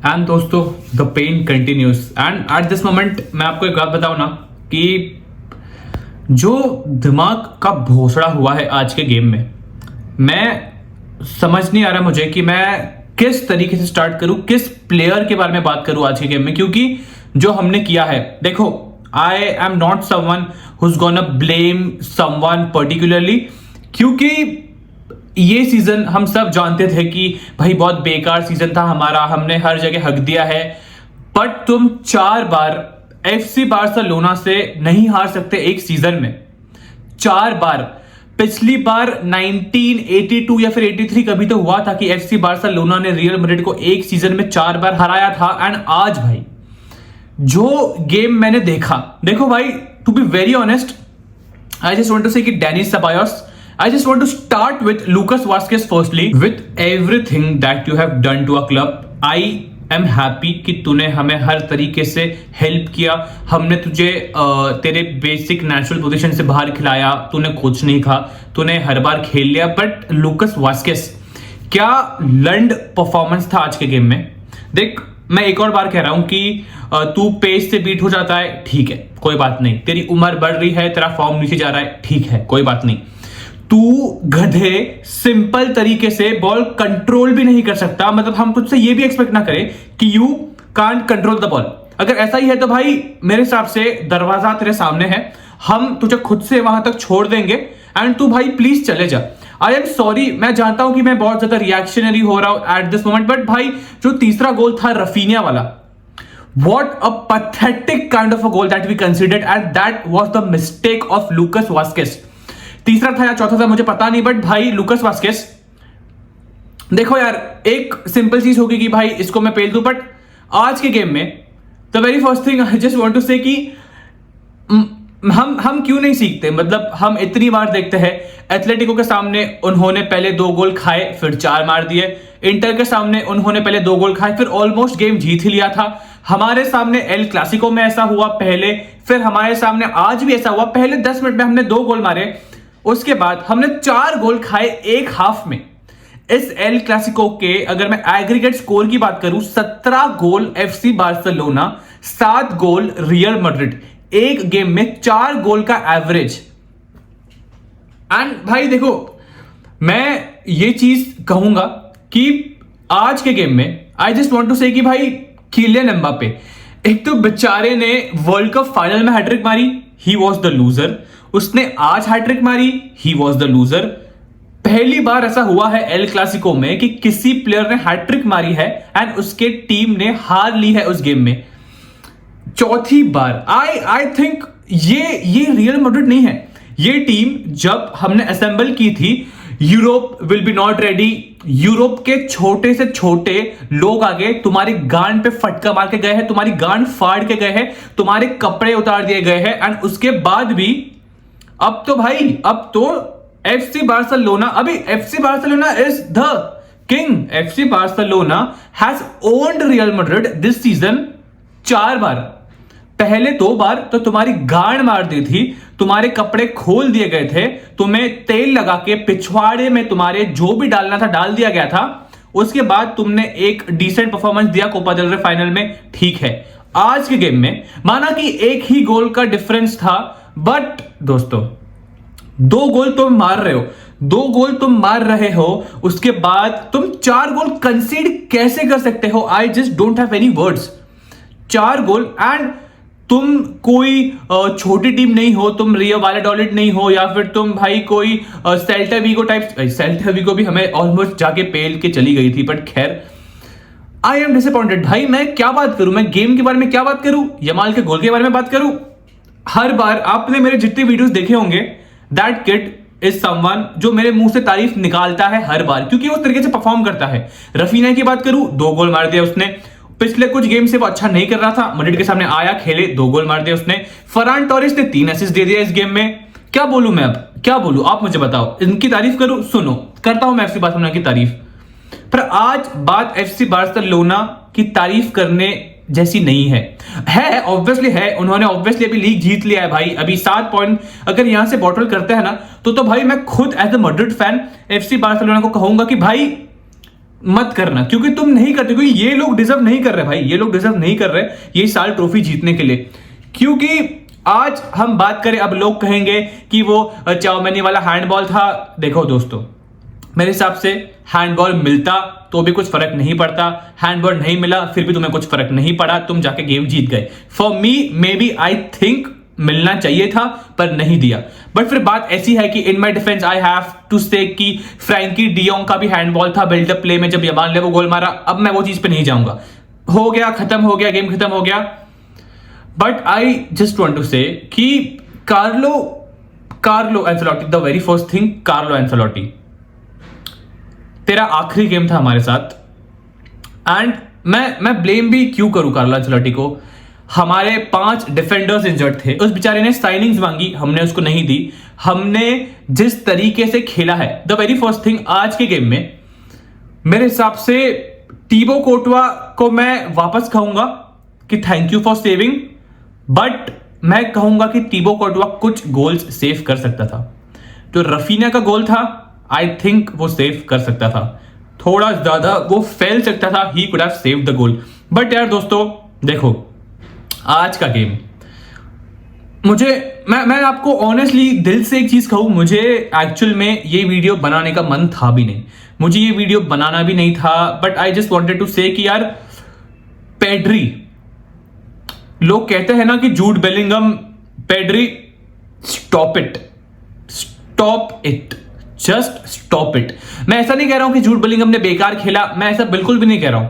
And दोस्तों the pen continuous and at this moment मैं आपको एक बात बताऊं ना कि जो दिमाग का भोसड़ा हुआ है आज के गेम में, मैं समझ नहीं आ रहा मुझे कि मैं किस तरीके से स्टार्ट करूं, किस प्लेयर के बारे में बात करूं आज के गेम में। क्योंकि जो हमने किया है, देखो, I am not someone whose gonna blame someone particularly, क्योंकि ये सीजन हम सब जानते थे कि भाई बहुत बेकार सीजन था हमारा, हमने हर जगह हक दिया है। बट तुम 4 बार एफसी बार्सिलोना से नहीं हार सकते एक सीजन में, 4 बार। पिछली बार 1982 या फिर 83 कभी तो हुआ था कि एफसी बार्सिलोना ने रियल मैड्रिड को एक सीजन में 4 बार हराया था। एंड आज भाई जो गेम मैंने देखा, देखो भाई, to be very honest, I just want to say कि Dani Ceballos, I just want to start with Lucas Vazquez firstly. With everything that you have done to a club, I am happy कि तूने हमें हर तरीके से help किया। हमने तुझे तेरे बेसिक नेचुरल पोजीशन से बाहर खिलाया, तूने कुछ नहीं कहा, तूने हर बार खेल लिया। बट लूकस वास्केस, क्या लंड परफॉर्मेंस था आज के गेम में। देख, मैं एक और बार कह रहा हूं कि तू पेस से बीट हो जाता है, ठीक है, कोई बात नहीं। तेरी उम्र बढ़ रही है, तेरा फॉर्म नीचे जा रहा है, ठीक है, कोई बात नहीं। तू गधे सिंपल तरीके से बॉल कंट्रोल भी नहीं कर सकता। मतलब हम तुझसे ये भी एक्सपेक्ट ना करें कि you can't control the ball. अगर ऐसा ही है तो भाई मेरे हिसाब से दरवाजा तेरे सामने है, हम तुझे खुद से वहां तक छोड़ देंगे एंड तू भाई प्लीज चले जा। आई एम सॉरी, मैं जानता हूं कि मैं बहुत ज्यादा रिएक्शनरी हो रहा हूं एट दिस मोमेंट, बट भाई जो तीसरा गोल था रफीनिया वाला, what a pathetic kind of a goal that we considered, and that was the mistake of Lucas Vazquez। तीसरा था या चौथा था मुझे पता नहीं, बट भाई लूकस वास्केस, देखो यार, एक सिंपल चीज होगी कि भाई इसको मैं पेल दूं, बट आज के गेम में the very first thing I just want to say कि हम क्यों नहीं सीखते। मतलब हम इतनी बार देखते हैं, एथलेटिको के सामने उन्होंने पहले 2 गोल खाए फिर 4 मार दिए, इंटर के सामने उन्होंने पहले 2 गोल खाए फिर ऑलमोस्ट गेम जीत ही लिया था। हमारे सामने एल क्लासिको में ऐसा हुआ पहले, फिर हमारे सामने आज भी ऐसा हुआ। पहले 10 मिनट में हमने 2 गोल मारे, उसके बाद हमने 4 गोल खाए एक हाफ में। इस एल क्लासिको के अगर मैं एग्रीगेट स्कोर की बात करूं, 17 गोल एफसी बार्सिलोना, 7 गोल रियल मैड्रिड, एक गेम में 4 गोल का एवरेज। एंड भाई देखो, मैं ये चीज कहूंगा कि आज के गेम में आई जस्ट वांट टू से कि भाई किलियन एम्बापे, एक तो बेचारे ने वर्ल्ड कप फाइनल में हैट्रिक मारी, ही वॉज द लूजर। उसने आज हैट्रिक मारी, ही वॉज द लूजर। पहली बार ऐसा हुआ है एल क्लासिको में कि किसी प्लेयर ने हैट्रिक मारी है एंड उसके टीम ने हार ली है उस गेम में, चौथी बार। आई थिंक ये रियल मैड्रिड नहीं है। ये टीम जब हमने असेंबल की थी, Europe will be not ready, Europe के छोटे से छोटे लोग आगे तुम्हारी गांड पे फटका मार के गए हैं, तुम्हारी गांड फाड़ के गए हैं, तुम्हारे कपड़े उतार दिए गए हैं। एंड उसके बाद भी अब तो एफसी बार्सिलोना, अभी FC Barcelona is the king. FC Barcelona has owned real Madrid this season 4 बार। पहले 2 बार तो तुम्हारी गांड मार दी थी, तुम्हारे कपड़े खोल दिए गए थे, तुम्हें तेल लगा के पिछवाड़े में तुम्हारे जो भी डालना था डाल दिया गया था। उसके बाद तुमने एक डिसेंट परफॉर्मेंस दिया कोपा देल रे फाइनल में, ठीक है। आज के गेम में माना कि एक ही गोल का डिफरेंस था, बट दोस्तों 2 गोल तुम मार रहे हो, 2 गोल तुम मार रहे हो, उसके बाद तुम 4 गोल कंसीड कैसे कर सकते हो। आई just don't have any words. 4 goal, and तुम कोई छोटी टीम नहीं हो, तुम रियो वैलेडोलिड नहीं हो, या फिर तुम भाई कोई Celta Vigo type. Celta Vigo भी हमें ऑलमोस्ट जाके पेल के चली गई थी, बट खैर, आई एम डिसअपॉइंटेड। भाई मैं क्या बात करूं, मैं गेम के बारे में क्या बात करूं, यमाल के गोल के बारे में बात करूं। हर बार आपने मेरे जितने वीडियोस देखे होंगे, दैट किड इज समवन जो मेरे मुंह से तारीफ निकालता है हर बार, क्योंकि वो उस तरीके से परफॉर्म करता है। रफीना की बात करूं, 2 गोल मार दिया उसने। पिछले कुछ गेम से वो अच्छा नहीं कर रहा था, मैड्रिड के सामने आया, खेले, 2 गोल मार दिया उसने। फरान टोरेस ने 3 असिस्ट दे दिया इस गेम में। क्या बोलूं मैं, अब क्या बोलूं, आप मुझे बताओ। इनकी तारीफ करूं, सुनो, करता हूं मैं एफसी बार्सिलोना की तारीफ, पर आज बात एफसी बार्सिलोना की तारीफ करने जैसी नहीं है ऑब्वियसली है। उन्होंने ऑब्वियसली अभी लीग जीत लिया है भाई, अभी 7 पॉइंट अगर यहां से बॉटल करते हैं ना, तो भाई मैं खुद as a Madrid fan FC Barcelona को कहूंगा कि भाई मत करना, क्योंकि तुम नहीं करते, क्योंकि ये लोग डिजर्व नहीं कर रहे भाई, ये लोग डिजर्व नहीं कर रहे ये साल ट्रॉफी जीतने के लिए। क्योंकि आज हम बात करें, अब लोग कहेंगे कि वो चाओमेनी वाला हैंडबॉल था। देखो दोस्तों, मेरे हिसाब से हैंडबॉल मिलता तो भी कुछ फर्क नहीं पड़ता, हैंडबॉल नहीं मिला फिर भी तुम्हें कुछ फर्क नहीं पड़ा, तुम जाके गेम जीत गए। For me maybe I think मिलना चाहिए था पर नहीं दिया। बट फिर बात ऐसी है कि इन माई defence I have to say कि फ्रैंकी डियोंग का भी हैंडबॉल था बिल्डअप प्ले में, जब यमाल ने वो गोल मारा। अब मैं वो चीज पे नहीं जाऊंगा, हो गया, खत्म हो गया, गेम खत्म हो गया। But I just want to say कि Carlo Ancelotti, the very first thing, Carlo Ancelotti तेरा आखिरी गेम था हमारे साथ। एंड मैं ब्लेम भी क्यों करूं कार्लो एंसेलोटी को, हमारे 5 डिफेंडर्स इंजर्ड थे, उस बेचारे ने साइनिंग्स मांगी, हमने उसको नहीं दी। हमने जिस तरीके से खेला है, द वेरी फर्स्ट थिंग, आज के गेम में मेरे हिसाब से टीबो कोर्टवा को मैं वापस कहूंगा कि thank you for saving, but मैं कहूंगा कि टीबो कोर्टवा कुछ गोल्स सेव कर सकता था। जो रफीना का गोल था, आई थिंक वो सेव कर सकता था, थोड़ा ज्यादा वो फैल सकता था, he could have saved the goal. But यार दोस्तों देखो, आज का गेम मैं आपको ऑनेस्टली दिल से एक चीज कहूं, मुझे एक्चुअल में ये वीडियो बनाने का मन था भी नहीं, मुझे ये वीडियो बनाना भी नहीं था। But I just wanted to say कि यार पेड्री, लोग कहते हैं ना कि Jude Bellingham, Pedri, stop it, stop it, just stop it. मैं ऐसा नहीं कह रहा हूं कि जूड बेलिंगम ने बेकार खेला, मैं ऐसा बिल्कुल भी नहीं कह रहा हूं।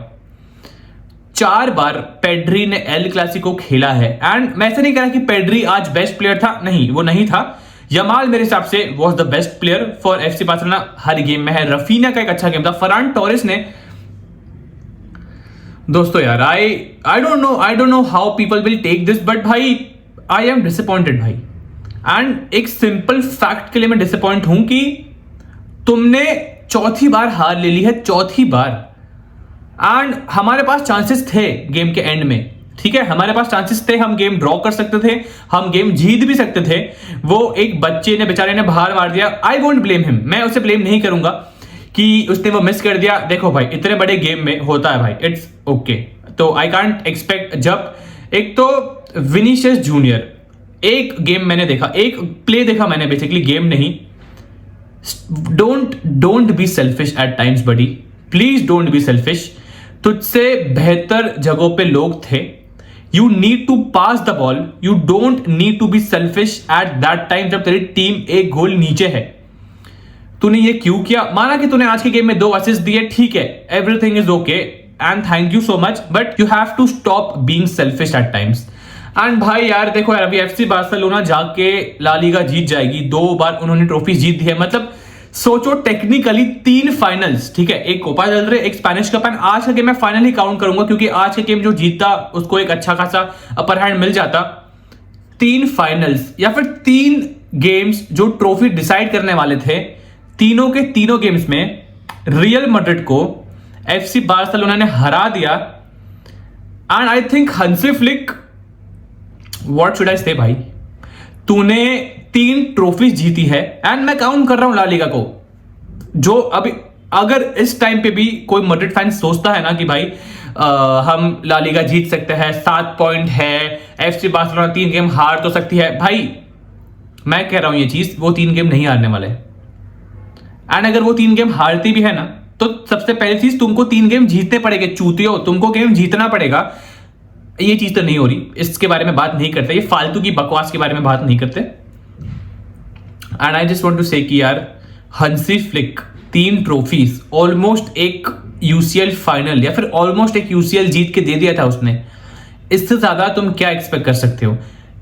4 बार पेड्री ने एल क्लासिको खेला है, एंड मैं ऐसा नहीं कह रहा कि पेड्री आज बेस्ट प्लेयर था, नहीं वो नहीं था। यमाल मेरे हिसाब से was the best player for FC Barcelona, her game में है। रफीना का एक अच्छा गेम था। फरान टोरेस ने, दोस्तों यार I don't know how people will take this, but भाई आई एम डिसअपॉइंटेड भाई। एंड एक सिंपल फैक्ट के लिए मैं डिसअपॉइंट हूं कि तुमने चौथी बार हार ले ली है, चौथी बार। एंड हमारे पास चांसेस थे गेम के एंड में, ठीक है, हमारे पास चांसेस थे, हम गेम ड्रॉ कर सकते थे, हम गेम जीत भी सकते थे। वो एक बच्चे ने, बेचारे ने बाहर मार दिया, आई वोंट ब्लेम हिम, मैं उसे ब्लेम नहीं करूंगा कि उसने वो मिस कर दिया। देखो भाई, इतने बड़े गेम में होता है भाई, इट्स ओके। तो आई कांट एक्सपेक्ट, जब एक तो विनीशियस जूनियर, एक गेम मैंने देखा, एक प्ले देखा मैंने, बेसिकली गेम नहीं। Don't be selfish at times buddy, please don't be selfish. तुझसे बेहतर जगहों पे लोग थे, you need to pass the ball, you don't need to be selfish at that time जब तेरी टीम एक गोल नीचे है। तूने ये क्यों किया? माना कि तूने आज के गेम में 2 असिस्ट दिए, ठीक है, everything is okay and thank you so much, but you have to stop being selfish at times. And भाई यार देखो यार, अभी एफसी बार्सिलोना जाके ला लीगा जीत जाएगी, 2 बार उन्होंने ट्रॉफी जीत दी है। मतलब सोचो, टेक्निकली 3 फाइनल्स, ठीक है, एक कोपा डेल रे, एक स्पेनिश कप, एंड आज का गेम मैं फाइनल ही काउंट करूंगा क्योंकि आज का गेम जो जीतता उसको एक अच्छा खासा अपर हैंड मिल जाता। 3 फाइनल्स या फिर 3 गेम्स जो ट्रॉफी डिसाइड करने वाले थे, तीनों के तीनों गेम्स में रियल मैड्रिड को एफसी बार्सिलोना ने हरा दिया। एंड आई थिंक हंसी फ्लिक, व्हाट शुड आई से भाई, तूने 3 ट्रॉफीज जीती है, एंड मैं काउंट कर रहा हूं ला लीगा को। जो अभी अगर इस टाइम पे भी कोई मैड्रिड फैन सोचता है ना कि भाई हम ला लीगा जीत सकते हैं, 7 पॉइंट है, एफसी बार्सिलोना 3 गेम हार तो सकती है, भाई मैं कह रहा हूं ये चीज, वो 3 गेम नहीं हारने वाले। एंड अगर वो 3 गेम हारती भी है ना, तो सबसे पहली चीज तुमको 3 गेम जीतने पड़ेंगे, चूतियो, तुमको गेम जीतना पड़ेगा। ये चीज तो नहीं हो रही, इसके बारे में बात नहीं करते, ये फालतू की बकवास के बारे में बात नहीं करते। And I just want to say कि यार हंसी फ्लिक 3 ट्रॉफीज, ऑलमोस्ट एक यूसीएल फाइनल या फिर ऑलमोस्ट एक यूसीएल जीत के दे दिया था उसने। इससे ज्यादा तुम क्या एक्सपेक्ट कर सकते हो?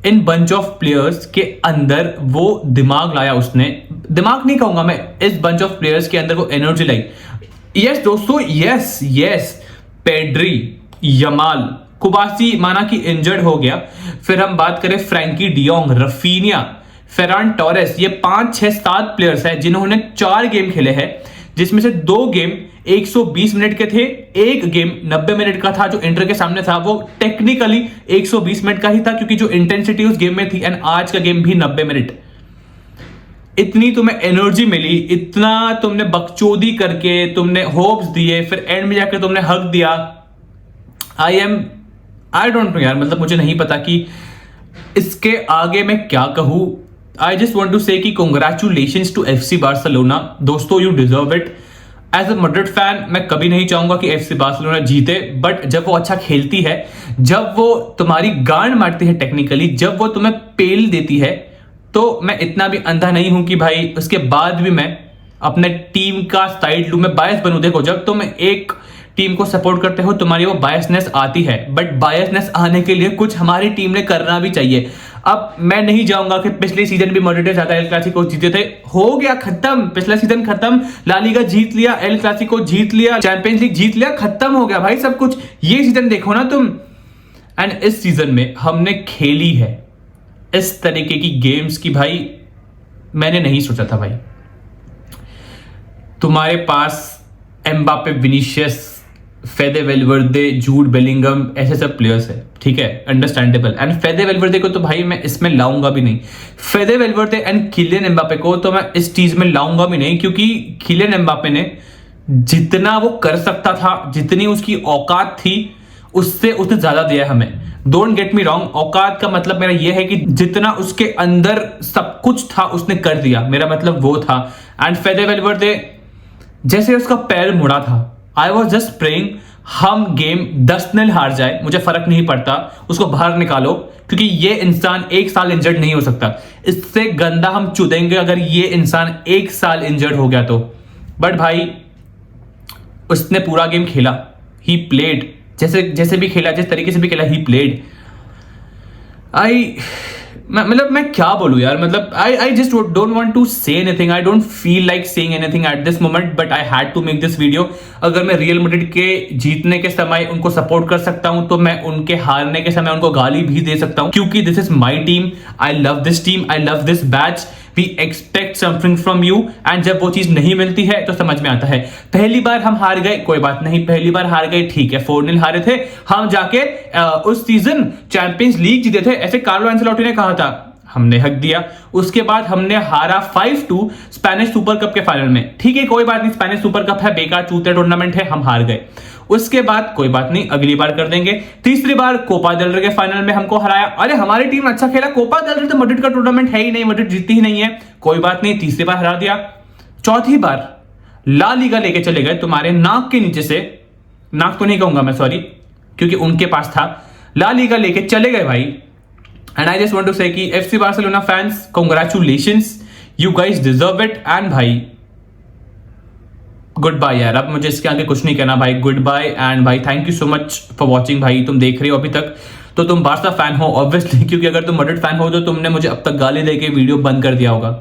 इन बंच ऑफ प्लेयर्स के अंदर वो दिमाग लाया उसने, दिमाग नहीं कहूंगा मैं, इस बंच ऑफ प्लेयर्स के अंदर वो एनर्जी लाई। यस दोस्तों, यस पेड्री, यमाल, कुबासी माना कि इंजर्ड हो गया, फिर हम बात करें Frenkie de Jong, Raphinha, Ferran Torres, ये 5, 6, 7 प्लेयर्स हैं जिन्होंने 4 गेम खेले हैं, जिसमें से 2 गेम 120 मिनट के थे, एक गेम 90 मिनट का था जो इंटर के सामने था, वो टेक्निकली 120 मिनट का ही था क्योंकि जो इंटेंसिटी उस गेम में थी, एंड आज का गेम भी 90 मिनट। इतनी तुम्हें एनर्जी मिली, इतना तुमने बकचोदी करके तुमने होप्स दिए, फिर एंड में जाकर तुमने हक दिया। आई डोंट नो यार, मतलब मुझे नहीं पता कि इसके आगे मैं क्या कहूं। I just want to say कि कॉन्ग्रेचुलेशंस टू FC बार्सिलोना। दोस्तों, you deserve it. As a Madrid fan मैं कभी नहीं चाहूंगा कि FC बार्सिलोना जीते, बट जब वो अच्छा खेलती है, जब वो तुम्हारी गांड मारती है टेक्निकली, जब वो तुम्हें पेल देती है, तो मैं इतना भी अंधा नहीं हूं कि भाई उसके बाद भी मैं अपने टीम का साइड लूं, मैं बायस बनूं। देखो, जब तुम एक टीम को सपोर्ट करते हो तुम्हारी वो बायसनेस आती है, बट बायसनेस आने के लिए कुछ हमारी टीम ने करना भी चाहिए। अब मैं नहीं जाऊंगा कि पिछले सीजन भी मैड्रिड ज्यादा एल क्लासिको जीते थे, हो गया खत्म, पिछला सीजन खत्म, ला लीगा जीत लिया, एल क्लासिको जीत लिया, चैंपियंस लीग जीत लिया, खत्म हो गया भाई सब कुछ। ये सीजन देखो ना तुम। एंड इस सीजन में हमने खेली है इस तरीके की गेम्स की भाई मैंने नहीं सोचा था भाई। तुम्हारे पास एम्बापे, विनीशियस, फेदे वेलवर्दे, जूड बेलिंगम, ऐसे सब प्लेयर्स है, ठीक है, अंडरस्टैंडेबल। एंड फेदे वेलवर्दे को तो भाई मैं इसमें लाऊंगा भी नहीं। फेदे वेलवर्दे एंड किलियन एम्बापे को तो मैं इस चीज में लाऊंगा भी नहीं, क्योंकि किलियन एम्बापे ने जितना वो कर सकता था, जितनी उसकी औकात थी, उससे उसने ज्यादा दिया है हमें। डोंट गेट मी रॉन्ग, औकात का मतलब मेरा यह है कि जितना उसके अंदर सब कुछ था उसने कर दिया, मेरा मतलब वो था। एंड फेदे वेलवर्दे जैसे उसका पैर मुड़ा था, आई वॉज जस्ट प्रेइंग हम गेम 10-0 हार जाए, मुझे फर्क नहीं पड़ता, उसको बाहर निकालो, क्योंकि ये इंसान 1 साल इंजर्ड नहीं हो सकता। इससे गंदा हम चुदेंगे अगर ये इंसान 1 साल इंजर्ड हो गया तो। बट भाई उसने पूरा गेम खेला, ही प्लेड, जैसे भी खेला, जिस तरीके से भी खेला, ही प्लेड। मतलब मैं क्या बोलूं यार, मतलब I just don't want to say anything, I don't feel like saying anything at this moment, but I had to make this video. अगर मैं रियल मैड्रिड के जीतने के समय उनको सपोर्ट कर सकता हूं, तो मैं उनके हारने के समय उनको गाली भी दे सकता हूं, क्योंकि this is my team, I love this team, I love this batch, we expect something from you. And जब वो चीज नहीं मिलती है तो समझ में आता है। पहली बार हम हार गए, कोई बात नहीं, पहली बार हार गए, ठीक है, 4-0 हारे थे हम, जाके उस सीजन चैंपियंस लीग जीते थे, ऐसे कार्लो एंसेलोटी ने कहा था, हमने हक दिया। उसके बाद हमने हारा 5-2 स्पेनिश सुपर कप के फाइनल में, ठीक है, कोई बात नहीं, स्पेनिश सुपर कप है, बेकार चूतिया टूर्नामेंट है, हम हार गए। उसके बाद कोई बात नहीं, अगली बार कर देंगे। तीसरी बार कोपा डेल रे के फाइनल में हमको हराया, अरे हमारी टीम अच्छा खेला, कोपा डेल रे तो मैड्रिड का टूर्नामेंट है ही नहीं, मैड्रिड जीतती ही नहीं है, कोई बात नहीं, तीसरी बार हरा दिया। चौथी बार ला लीगा लेके चले गए तुम्हारे नाक के नीचे से, नाक तो नहीं कहूंगा मैं, सॉरी, क्योंकि उनके पास था, ला लीगा लेके चले गए भाई। And I just want to say कि FC Barcelona fans, congratulations, you guys deserve it. And भाई गुड बाय यार, अब मुझे इसके आगे कुछ नहीं कहना भाई, गुड बाय। एंड भाई thank you so much for watching. भाई तुम देख रहे हो अभी तक तो तुम बार्सा फैन हो ऑब्वियसली, क्योंकि अगर तुम मैड्रिड फैन हो तो तुमने मुझे अब तक गाली देके वीडियो बंद कर दिया होगा।